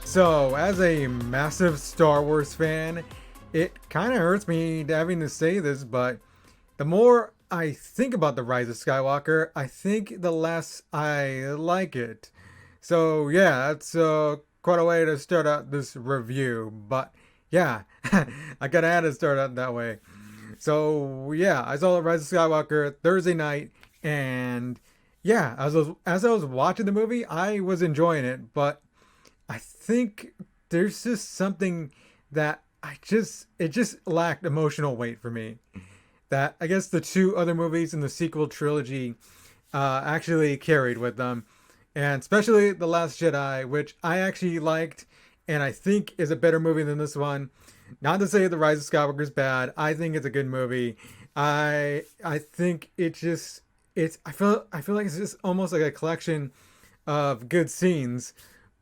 So, as a massive Star Wars fan, it kind of hurts me having to say this, but the more I think about The Rise of Skywalker, I think the less I like it. So, yeah, that's quite a way to start out this review, but yeah, I kind of had to start out that way. So, yeah, I saw The Rise of Skywalker Thursday night, and yeah, as I was watching the movie, I was enjoying it, but I think there's just something that it just lacked emotional weight for me. That I guess the two other movies in the sequel trilogy actually carried with them, and especially The Last Jedi, which I actually liked, and I think is a better movie than this one. Not to say The Rise of Skywalker is bad. I think it's a good movie. I think it's I feel like it's just almost like a collection of good scenes,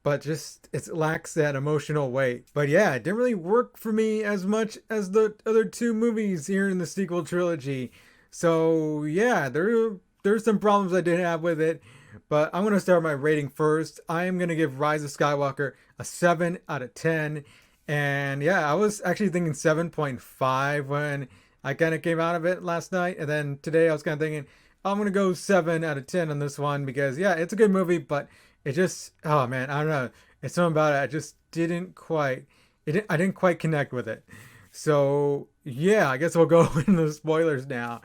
but just it lacks that emotional weight. But yeah, it didn't really work for me as much as the other two movies here in the sequel trilogy. So yeah, there's some problems I did have with it, but I'm gonna start my rating first. I am gonna give Rise of Skywalker a 7 out of 10, and yeah, I was actually thinking 7.5 when I kind of came out of it last night, and then today I was kind of thinking I'm gonna go 7 out of 10 on this one because yeah, it's a good movie, but it just oh man, I don't know. It's something about it. I just didn't quite I didn't quite connect with it. So yeah, I guess we'll go into the spoilers now.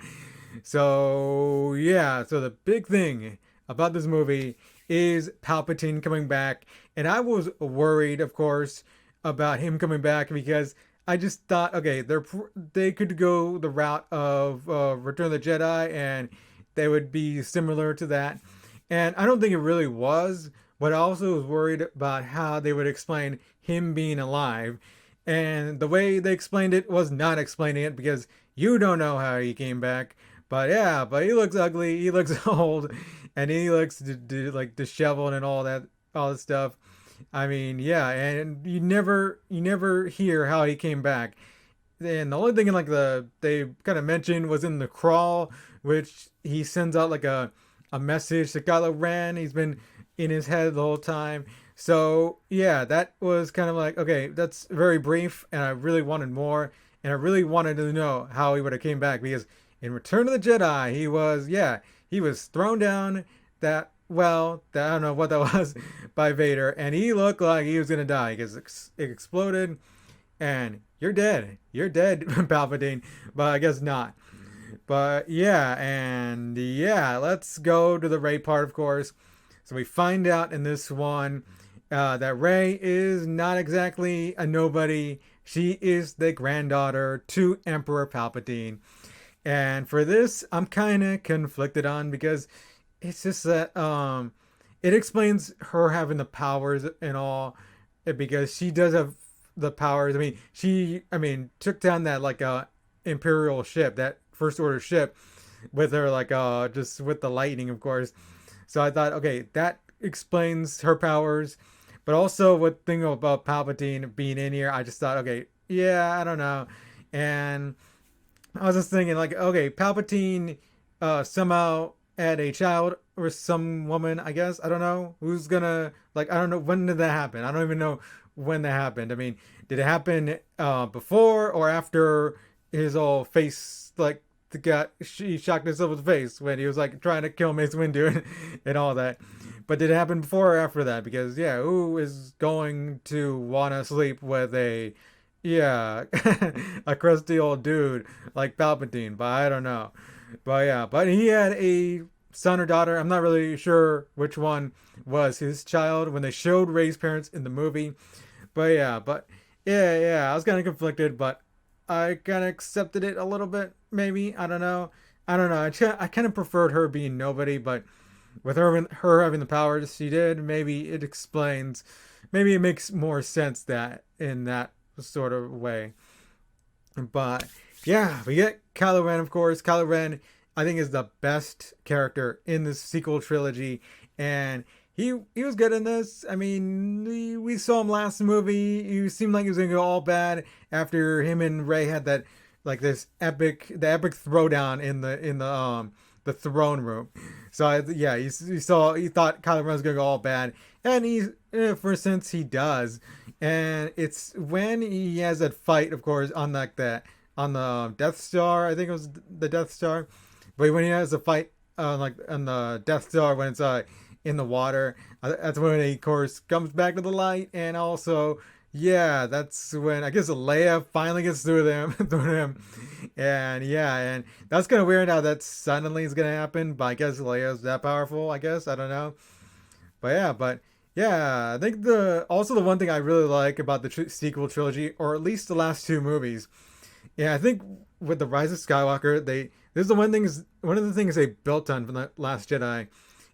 So yeah, so the big thing about this movie is Palpatine coming back, and I was worried, of course, about him coming back because I just thought, okay, they could go the route of Return of the Jedi, and they would be similar to that. And I don't think it really was, but I also was worried about how they would explain him being alive. And the way they explained it was not explaining it because you don't know how he came back. But yeah, but he looks ugly, he looks old, and he looks like disheveled and all that stuff. I mean, yeah, and you never hear how he came back. And the only thing in like they kind of mentioned was in the crawl, which he sends out like a message to Kylo Ren. He's been in his head the whole time. So yeah, that was kind of like okay, that's very brief, and I really wanted more, and I really wanted to know how he would have came back because in Return of the Jedi, he was thrown down that I don't know what that was by Vader, and he looked like he was gonna die because it exploded, and you're dead, Palpatine, but I guess not. But yeah, and yeah, let's go to the Ray part, of course. So we find out in this one that Ray is not exactly a nobody. She is the granddaughter to Emperor Palpatine. And for this, I'm kind of conflicted on because it's just that it explains her having the powers and all because she does have the powers. I mean took down that like imperial ship, that first order ship with her like just with the lightning, of course. So I thought, okay, that explains her powers. But also what thing about Palpatine being in here, I just thought, okay, yeah, I don't know. And I was just thinking like, okay, Palpatine somehow had a child or some woman, I guess. I don't know who's gonna like. I don't know when did that happen. I don't even know when that happened. I mean, did it happen before or after his old face like he shocked himself with his face when he was like trying to kill Mace Windu and all that. But did it happen before or after that? Because yeah, who is going to want to sleep with a yeah a crusty old dude like Palpatine? But I don't know. But yeah, but he had a son or daughter. I'm not really sure which one was his child when they showed Rey's parents in the movie. But yeah, I was kind of conflicted, but I kind of accepted it a little bit. Maybe I don't know. I kind of preferred her being nobody, but with her having the powers she did, maybe it explains. Maybe it makes more sense that in that sort of way. But yeah, we get Kylo Ren, of course. Kylo Ren, I think, is the best character in this sequel trilogy, and he was good in this. I mean, we saw him last movie. He seemed like he was gonna go all bad after him and Rey had that like the epic throwdown in the throne room. So yeah, he thought Kylo Ren was gonna go all bad, and for instance, he does, and it's when he has that fight, of course, on like that on the Death Star. I think it was the Death Star, but when he has a fight like on the Death Star when it's in the water, that's when he, of course, comes back to the light, and also. Yeah, that's when I guess Leia finally gets through them, through him, and yeah, and that's kind of weird how that suddenly is gonna happen. But I guess Leia's that powerful. I guess I don't know. But yeah, I think the also the one thing I really like about the sequel trilogy, or at least the last two movies, yeah, I think with the Rise of Skywalker, this is the one of the things they built on from the Last Jedi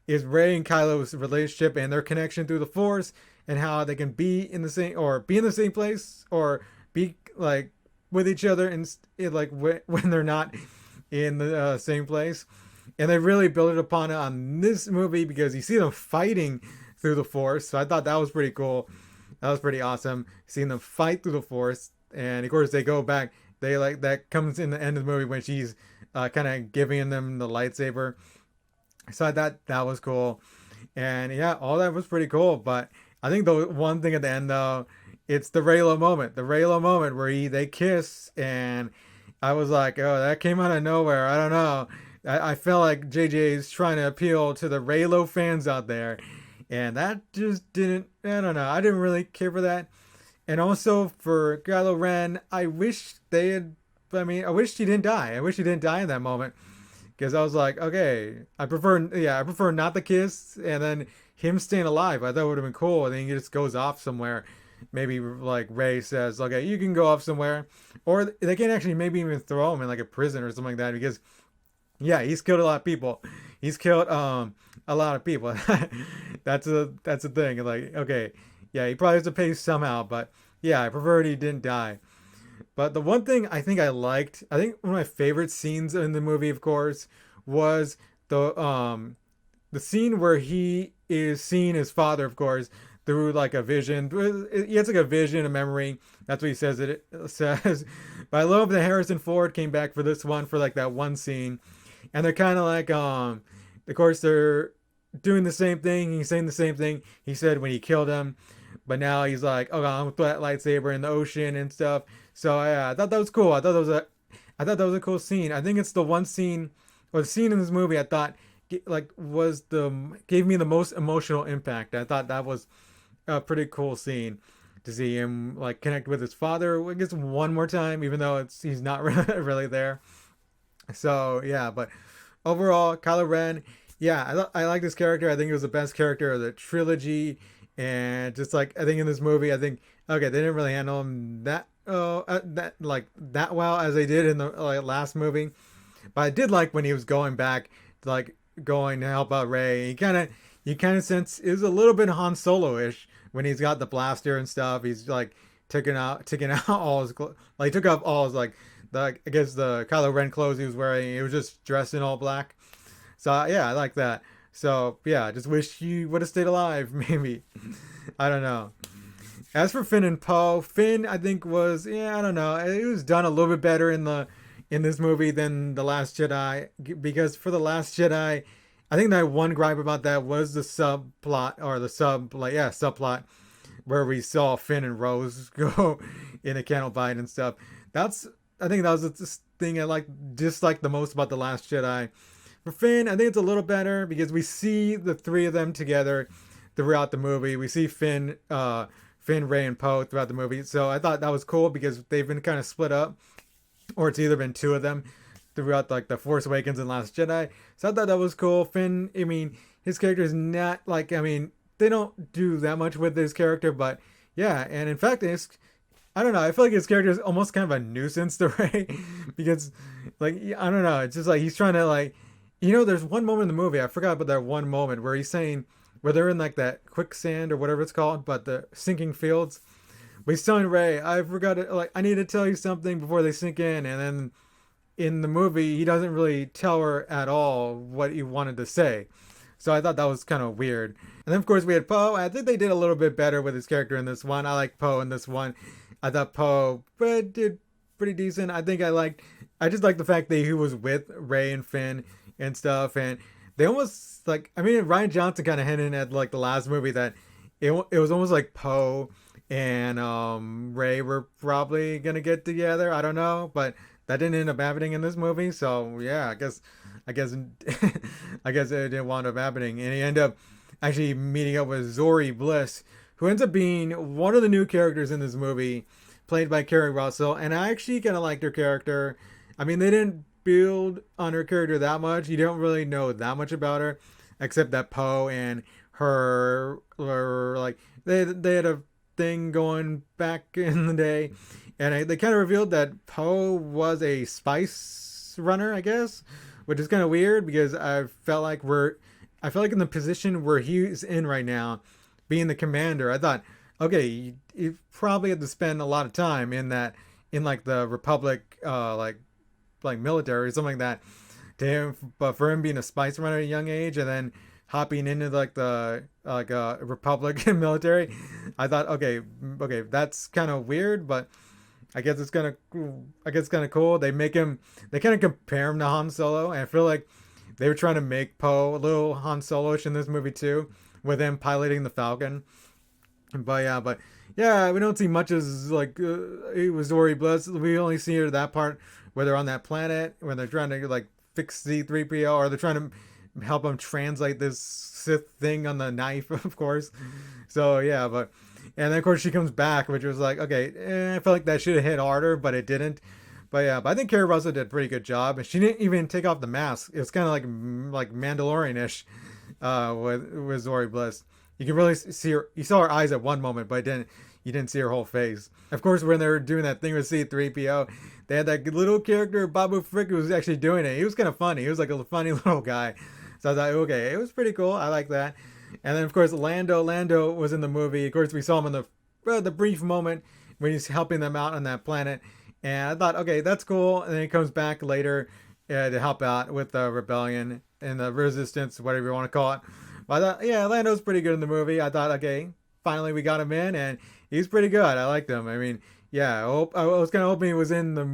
is Rey and Kylo's relationship and their connection through the Force, and how they can be in the same place or be like with each other and like when they're not in the same place. And they really built it upon it on this movie because you see them fighting through the Force. So I thought that was pretty cool. That was pretty awesome seeing them fight through the Force. And of course they go back. They like that comes in the end of the movie when she's kind of giving them the lightsaber. So I thought that was cool. And yeah, all that was pretty cool. But I think the one thing at the end though, it's the Raylo moment. The Raylo moment where they kiss, and I was like, oh, that came out of nowhere. I don't know. I felt like JJ is trying to appeal to the Raylo fans out there, and that just didn't. I don't know. I didn't really care for that. And also for Kylo Ren, I wish they had. I mean, I wish he didn't die. I wish he didn't die in that moment because I was like, okay, I prefer not the kiss, and then him staying alive. I thought it would have been cool. And then he just goes off somewhere. Maybe like Ray says, okay, you can go off somewhere, or they can actually maybe even throw him in like a prison or something like that because yeah, he's killed a lot of people. He's killed a lot of people. That's a thing. Like okay, yeah, he probably has to pay somehow, but yeah, I preferred he didn't die. But the one thing I think I liked, I think one of my favorite scenes in the movie, of course, was the scene where he is seeing his father, of course, through like a vision. He has like a vision, a memory. That's what he says. It says. But I love that Harrison Ford came back for this one for like that one scene, and they're kind of like of course they're doing the same thing. He's saying the same thing he said when he killed him, but now he's like, oh, I'm gonna put that lightsaber in the ocean and stuff. So yeah, I thought that was cool. I thought that was a cool scene. I think it's the one scene or the scene in this movie I thought like was the gave me the most emotional impact. I thought that was a pretty cool scene to see him like connect with his father. I guess one more time, even though he's not really there. So yeah, but overall, Kylo Ren, yeah, I like this character. I think it was the best character of the trilogy, and just like I think in this movie, I think okay, they didn't really handle him that well as they did in the like, last movie. But I did like when he was going back, like going to help out Ray. You kind of sense it was a little bit Han Solo ish when he's got the blaster and stuff. He's like taking out all his like took off all his like the I guess the Kylo Ren clothes he was wearing. He was just dressed in all black. So yeah, I like that. So yeah, just wish he would have stayed alive. Maybe I don't know. As for Finn and Poe, Finn I think was I don't know. It was done a little bit better in this movie than the Last Jedi because for the Last Jedi, I think that one gripe about that was the subplot or the subplot where we saw Finn and Rose go in a candle fight and stuff. I think that was the thing I like disliked the most about the Last Jedi. For Finn, I think it's a little better because we see the three of them together throughout the movie. We see Finn, Ray, and Poe throughout the movie. So I thought that was cool because they've been kind of split up, or it's either been two of them throughout like the Force Awakens and Last Jedi. So I thought that was cool. Finn, I mean, his character is not like I mean, they don't do that much with his character, but yeah, and in fact, I don't know. I feel like his character is almost kind of a nuisance to Ray because, like, I don't know. It's just like he's trying to like, there's one moment in the movie I forgot about that one moment where he's saying where they're in like that quicksand or whatever it's called, but the sinking fields. But he's telling Ray, I forgot it. Like, I need to tell you something before they sink in, and then in the movie he doesn't really tell her at all what he wanted to say. So I thought that was kind of weird. And then of course we had Poe. I think they did a little bit better with his character in this one. I like Poe in this one. I thought Poe did pretty decent. I just liked the fact that he was with Ray and Finn and stuff. And they almost like, I mean, Ryan Johnson kind of hinted at like the last movie that it was almost like Poe and Ray were probably gonna get together. I don't know, but that didn't end up happening in this movie. So yeah, I guess, I guess it didn't wind up happening, and he ended up actually meeting up with Zori Bliss, who ends up being one of the new characters in this movie, played by Kerry Russell. And I actually kind of liked her character. I mean, they didn't build on her character that much. You don't really know that much about her, except that Poe and her were like they had a thing going back in the day, and they kind of revealed that Poe was a spice runner, I guess, which is kind of weird because I felt like in the position where he's in right now, being the commander, I thought, okay, you probably had to spend a lot of time in that, in like the Republic, like military or something like that. To him, but for him being a spice runner at a young age and then hopping into like the Republic military, I thought, okay, that's kind of weird, but I guess it's kind of, I guess it's kind of cool. They kind of compare him to Han Solo, and I feel like they were trying to make Poe a little Han Solo-ish in this movie too, with him piloting the Falcon. But yeah, we don't see much as like it was Dory Bliss. We only see her that part where they're on that planet when they're trying to like fix C-3PO, or they're trying to help him translate this Sith thing on the knife, of course. So yeah, but and then of course she comes back, which was like, okay, I felt like that should have hit harder, but it didn't. But yeah, but I think Carrie Russell did a pretty good job, and she didn't even take off the mask. It was kind of like Mandalorian-ish with Zori Bliss. You can really see her. You saw her eyes at one moment, but you didn't see her whole face. Of course, when they were doing that thing with C-3PO, they had that little character Babu Frick who was actually doing it. He was kind of funny. He was like a funny little guy. So I thought, okay, it was pretty cool. I like that. And then of course Lando was in the movie. Of course, we saw him in the brief moment when he's helping them out on that planet. And I thought, okay, that's cool. And then he comes back later to help out with the rebellion and the resistance, whatever you want to call it. But I thought, yeah, Lando's pretty good in the movie. I thought, okay, finally we got him in, and he's pretty good. I liked him. I mean, yeah, I was kind of hoping he was in the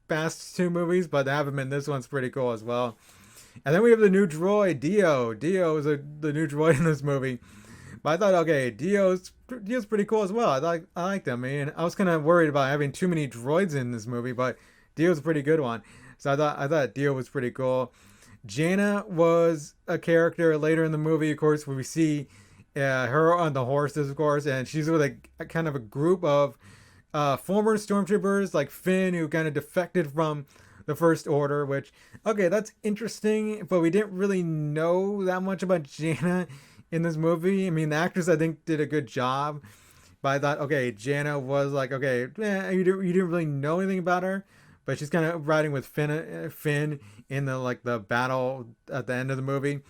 past two movies, but to have him in this one's pretty cool as well. And then we have the new droid, Dio. Dio is the new droid in this movie. But I thought, okay, Dio's pretty cool as well. I liked him. I mean, I was kind of worried about having too many droids in this movie, but Dio's a pretty good one. So I thought Dio was pretty cool. Jana was a character later in the movie, of course, where we see her on the horses, of course, and she's with a kind of a group of former stormtroopers like Finn, who kind of defected from the First Order. Which, okay, that's interesting, but we didn't really know that much about Jana in this movie. I mean, the actress I think did a good job, but I thought, okay, Jana was like, okay, you didn't really know anything about her, but she's kind of riding with Finn in the battle at the end of the movie.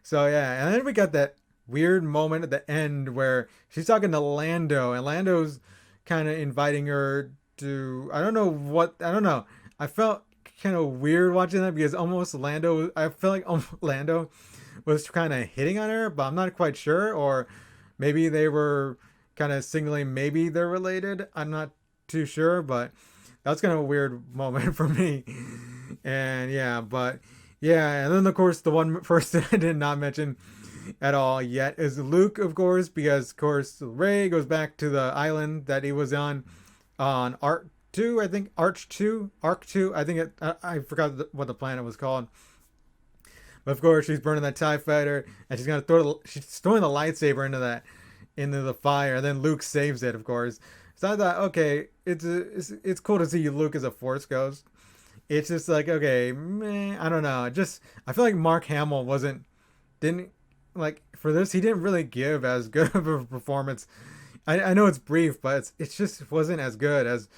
So yeah, and then we got that weird moment at the end where she's talking to Lando, and Lando's kind of inviting her to, I don't know. I felt kind of weird watching that because I felt like Lando was kind of hitting on her, but I'm not quite sure, or maybe they were kind of signaling maybe they're related. I'm not too sure, but that's kind of a weird moment for me. And yeah, but yeah, and then of course the one person I did not mention at all yet is Luke, of course, because of course Ray goes back to the island that he was on Arc 2, I think Arc 2, I think I forgot what the planet was called. But of course she's burning that TIE fighter, and she's throwing the lightsaber into the fire, and then Luke saves it, of course. So I thought, okay, it's cool to see Luke as a Force ghost. It's just like, okay, meh, I don't know. I feel like Mark Hamill didn't like for this. He didn't really give as good of a performance. I know it's brief, but it just wasn't as good as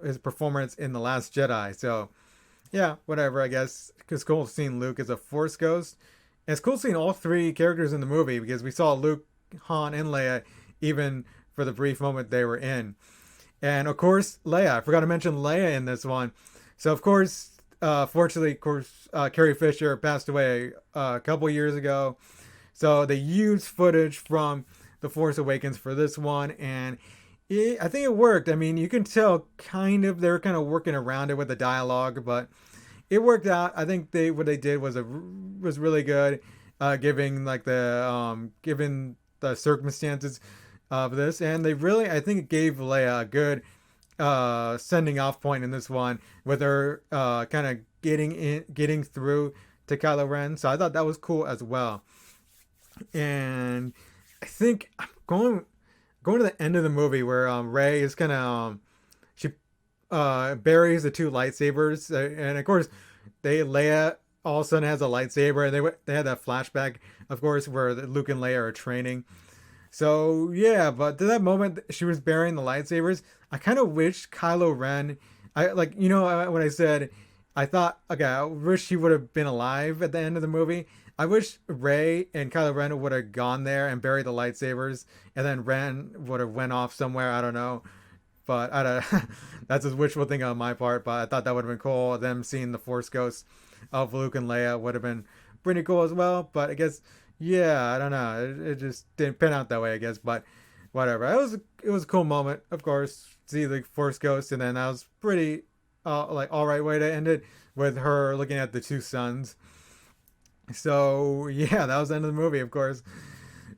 his performance in The Last Jedi. So yeah, whatever. I guess it's cool seeing Luke as a Force ghost. And it's cool seeing all three characters in the movie because we saw Luke, Han, and Leia even for the brief moment they were in. And of course, Leia. I forgot to mention Leia in this one. So of course, fortunately, of course, Carrie Fisher passed away a couple years ago. So they used footage from The Force Awakens for this one, and I think it worked. I mean, you can tell they're kind of working around it with the dialogue, but it worked out. I think what they did was really good, giving the circumstances of this, and they really, I think, it gave Leia a good sending off point in this one with her kind of getting through to Kylo Ren. So I thought that was cool as well. And I think I'm going to the end of the movie where Rey is kind of she buries the two lightsabers, and of course Leia all of a sudden has a lightsaber, and they had that flashback, of course, where Luke and Leia are training. So yeah, but to that moment she was burying the lightsabers, I kind of wish Kylo Ren, I like when I said I thought okay, I wish he would have been alive at the end of the movie. I wish Rey and Kylo Ren would have gone there and buried the lightsabers, and then Ren would have went off somewhere. I don't know, but I don't. That's a wishful thinking on my part. But I thought that would have been cool. Them seeing the Force ghosts of Luke and Leia would have been pretty cool as well. But I guess yeah, I don't know. It just didn't pan out that way, I guess. But whatever. It was a cool moment, of course. See the Force ghost, and then that was pretty like all right way to end it with her looking at the two suns. So yeah, that was the end of the movie, of course.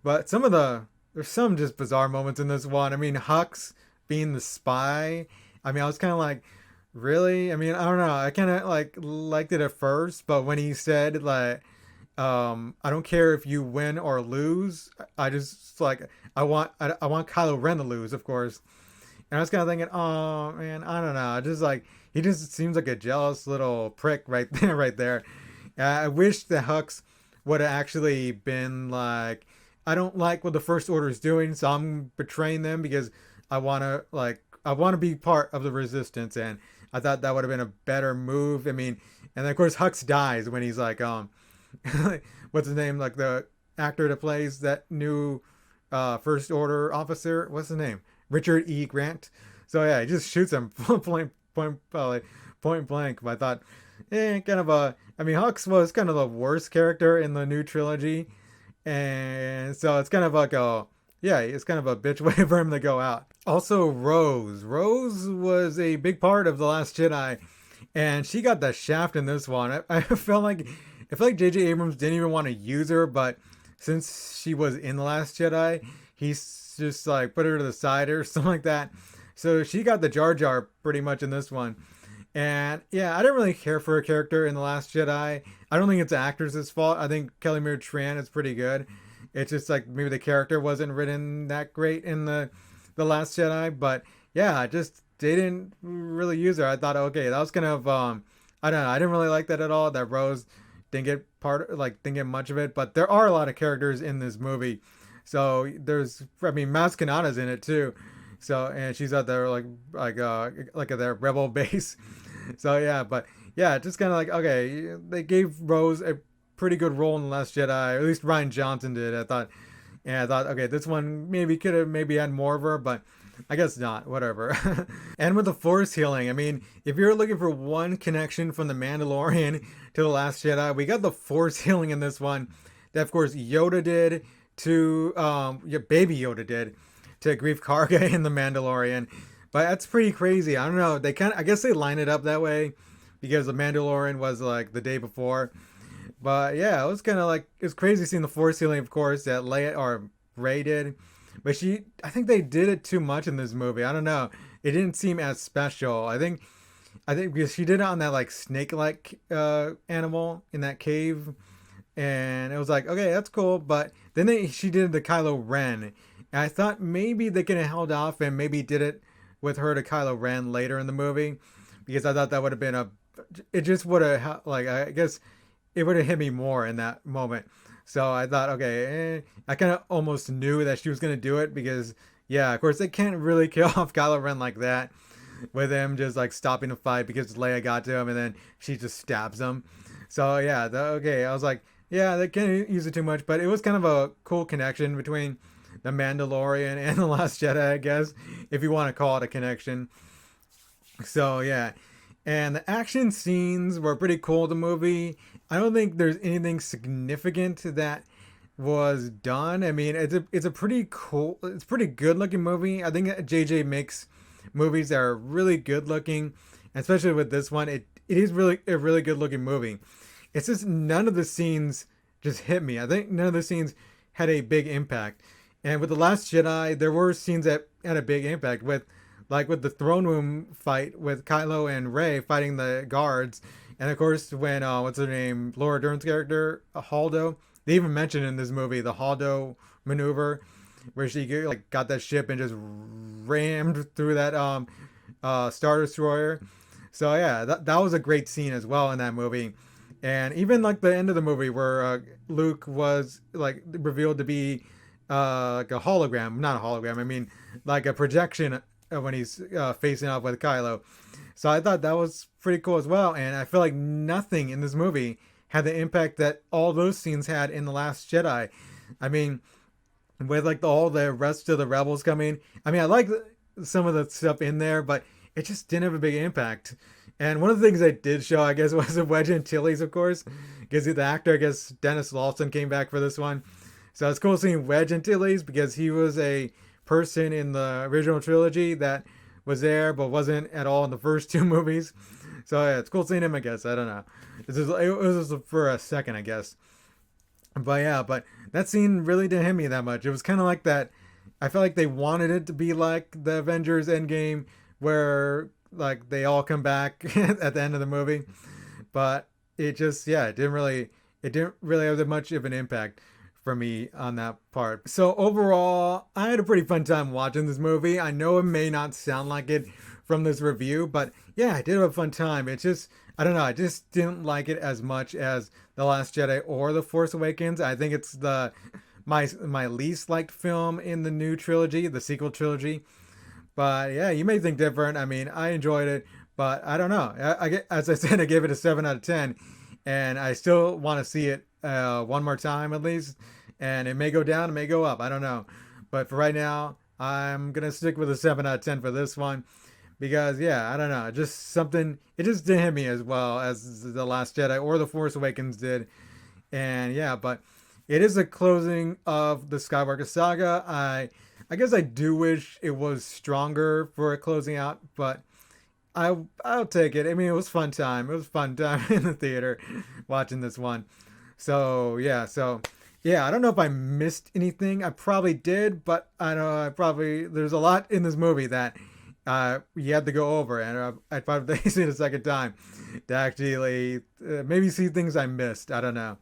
But there's some just bizarre moments in this one. I mean, Hux being the spy. I mean, I was kind of like, really? I mean, I don't know. I kind of like liked it at first, but when he said like, I don't care if you win or lose. I just like I want Kylo Ren to lose, of course. And I was kind of thinking, oh man, I don't know. Just like he just seems like a jealous little prick right there, right there. I wish the Hux would have actually been like, I don't like what the First Order is doing, so I'm betraying them because I want to be part of the Resistance, and I thought that would have been a better move. I mean, and then of course Hux dies when he's like, what's his name, like the actor that plays that new First Order officer, what's his name, Richard E. Grant. So yeah, he just shoots him point blank. But I thought, kind of a. I mean, Hux was kind of the worst character in the new trilogy, and so it's kind of like a yeah, it's kind of a bitch way for him to go out. Also, Rose. Rose was a big part of The Last Jedi, and she got the shaft in this one. I felt like J.J. Abrams didn't even want to use her, but since she was in The Last Jedi, he's just like put her to the side or something like that. So she got the Jar Jar pretty much in this one. And yeah, I didn't really care for her character in The Last Jedi. I don't think it's the actress' fault. I think Kelly Marie Tran is pretty good. It's just like maybe the character wasn't written that great in the Last Jedi. But yeah, just they didn't really use her. I thought okay, that was kind of I don't know. I didn't really like that at all. That Rose didn't get much of it. But there are a lot of characters in this movie. So I mean, Maz Kanata's in it too. So and she's at their like at their rebel base. So yeah, but yeah, just kind of like okay, they gave Rose a pretty good role in The Last Jedi. Or at least Ryan Johnson did. I thought okay, this one maybe could have maybe had more of her, but I guess not. Whatever. And with the Force healing, I mean, if you're looking for one connection from The Mandalorian to The Last Jedi, we got the Force healing in this one. That of course Yoda did to Baby Yoda did to Grief Karga in The Mandalorian. But that's pretty crazy. I don't know. I guess they line it up that way because The Mandalorian was like the day before. But yeah, it was kind of like, it was crazy seeing the Force healing, of course, that Leia or Rey did. But I think they did it too much in this movie. I don't know. It didn't seem as special. I think because she did it on that like snake-like animal in that cave. And it was like, okay, that's cool. But then she did the Kylo Ren. And I thought maybe they could have held off and maybe did it with her to Kylo Ren later in the movie, because I thought that would have been it just would have like I guess it would have hit me more in that moment. So I thought, okay, I kind of almost knew that she was gonna do it because yeah, of course they can't really kill off Kylo Ren like that with him just like stopping the fight because Leia got to him and then she just stabs him. So yeah, okay, I was like, yeah, they can't use it too much, but it was kind of a cool connection between The Mandalorian and The Last Jedi, I guess, if you want to call it a connection. So yeah, and the action scenes were pretty cool in the movie. I don't think there's anything significant that was done. I mean, it's a pretty cool, it's pretty good looking movie. I think JJ makes movies that are really good looking, especially with this one. It is really a really good looking movie. It's just none of the scenes just hit me. I think none of the scenes had a big impact. And with The Last Jedi, there were scenes that had a big impact with, like with the throne room fight with Kylo and Rey fighting the guards, and of course when what's her name, Laura Dern's character, Holdo. They even mentioned in this movie the Holdo maneuver, where she like got that ship and just rammed through that Star Destroyer. So yeah, that was a great scene as well in that movie. And even like the end of the movie where Luke was like revealed to be like a hologram, not a hologram, I mean like a projection when he's facing off with Kylo. So I thought that was pretty cool as well. And I feel like nothing in this movie had the impact that all those scenes had in The Last Jedi. I mean, with like all the rest of the rebels coming. I mean, I like some of the stuff in there, but it just didn't have a big impact. And one of the things I did show, I guess, was Wedge Antilles, of course, because the actor, I guess, Dennis Lawson came back for this one. So it's cool seeing Wedge Antilles because he was a person in the original trilogy that was there but wasn't at all in the first two movies. So yeah, it's cool seeing him, I guess. I don't know. It was for a second, I guess. But yeah, but that scene really didn't hit me that much. It was kind of like that. I felt like they wanted it to be like the Avengers Endgame, where like they all come back at the end of the movie, but it just yeah, it didn't really have that much of an impact for me on that part. So overall, I had a pretty fun time watching this movie. I know it may not sound like it from this review, but yeah, I did have a fun time. It's just I don't know, I just didn't like it as much as The Last Jedi or The Force Awakens. I think it's the my least liked film in the new trilogy, the sequel trilogy. But yeah, you may think different. I mean, I enjoyed it, but I don't know. As I said, I gave it a 7 out of 10, and I still want to see it one more time at least. And it may go down, it may go up. I don't know. But for right now, I'm gonna stick with a 7 out of 10 for this one because yeah, I don't know. Just something. It just didn't hit me as well as The Last Jedi or The Force Awakens did. And yeah, but it is a closing of the Skywalker saga. I guess I do wish it was stronger for a closing out, but I'll take it. I mean, it was fun time. It was fun time in the theater watching this one. So yeah, I don't know if I missed anything. I probably did, but I know I probably there's a lot in this movie that you had to go over, and I'd probably see it a second time to actually maybe see things I missed. I don't know.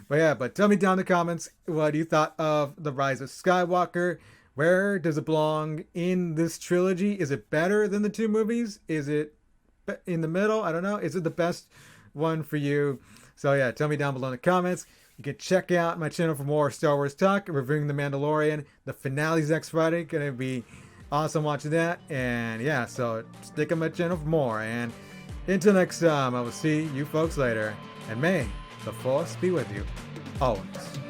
But yeah, but tell me down in the comments what you thought of The Rise of Skywalker. Where does it belong in this trilogy? Is it better than the two movies? Is it in the middle? I don't know. Is it the best one for you? So yeah, tell me down below in the comments. You can check out my channel for more Star Wars talk, reviewing The Mandalorian. The finale's next Friday. Gonna be awesome watching that. And yeah, so stick on my channel for more. And until next time, I will see you folks later. And may the Force be with you always.